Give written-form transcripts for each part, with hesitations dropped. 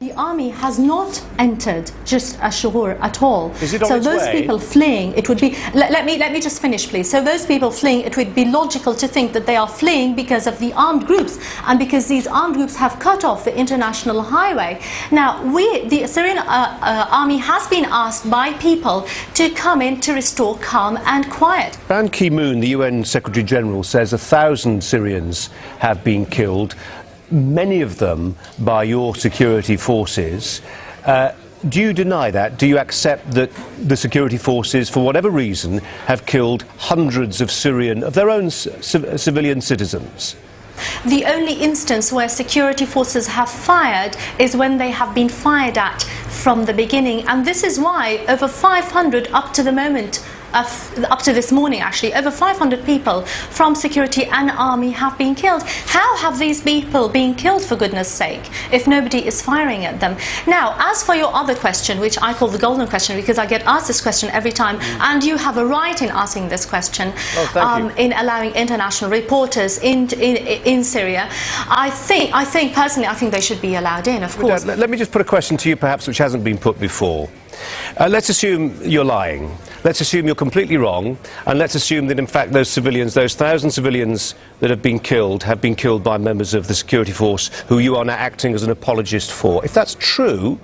The army has not entered just Ashur at all. Is it on so its those way? people fleeing, it would be. Let me just finish, please. So those people fleeing, it would be logical to think that they are fleeing because of the armed groups and because these armed groups have cut off the international highway. Now, the Syrian army has been asked by people to come in to restore calm and quiet. Ban Ki-moon, the UN Secretary General, says 1,000 Syrians have been killed, many of them by your security forces. Do you deny that? Do you accept that the security forces, for whatever reason, have killed hundreds of their own civilian citizens? The only instance where security forces have fired is when they have been fired at from the beginning, and this is why over 500 up to the moment, up to this morning actually, over 500 people from security and army have been killed. How have these people been killed, for goodness sake, if nobody is firing at them? Now, as for your other question, which I call the golden question because I get asked this question every time, and you have a right in asking this question, in allowing international reporters in Syria, I think personally, I think they should be allowed in, of course. Let me just put a question to you perhaps which hasn't been put before. Let's assume you're lying. Let's assume you're completely wrong, and let's assume that in fact those civilians, those 1,000 civilians that have been killed by members of the security force who you are now acting as an apologist for. If that's true,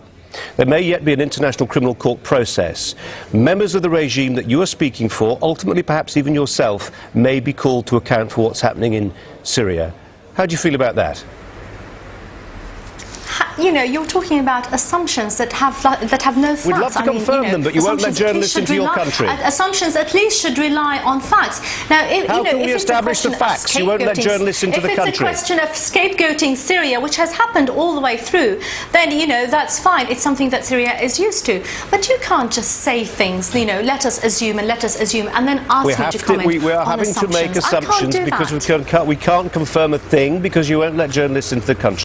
there may yet be an international criminal court process. Members of the regime that you are speaking for, ultimately perhaps even yourself, may be called to account for what's happening in Syria. How do you feel about that? You know, you're talking about assumptions that have no facts. We'd love to confirm them, but you won't let journalists into your country. Assumptions at least should rely on facts. Now, how can we establish the facts? You won't let journalists into the country. If it's a question of scapegoating Syria, which has happened all the way through, then, you know, that's fine. It's something that Syria is used to. But you can't just say things, you know, let us assume, and then ask me to comment we are on having assumptions. to make assumptions because we can't confirm a thing because you won't let journalists into the country.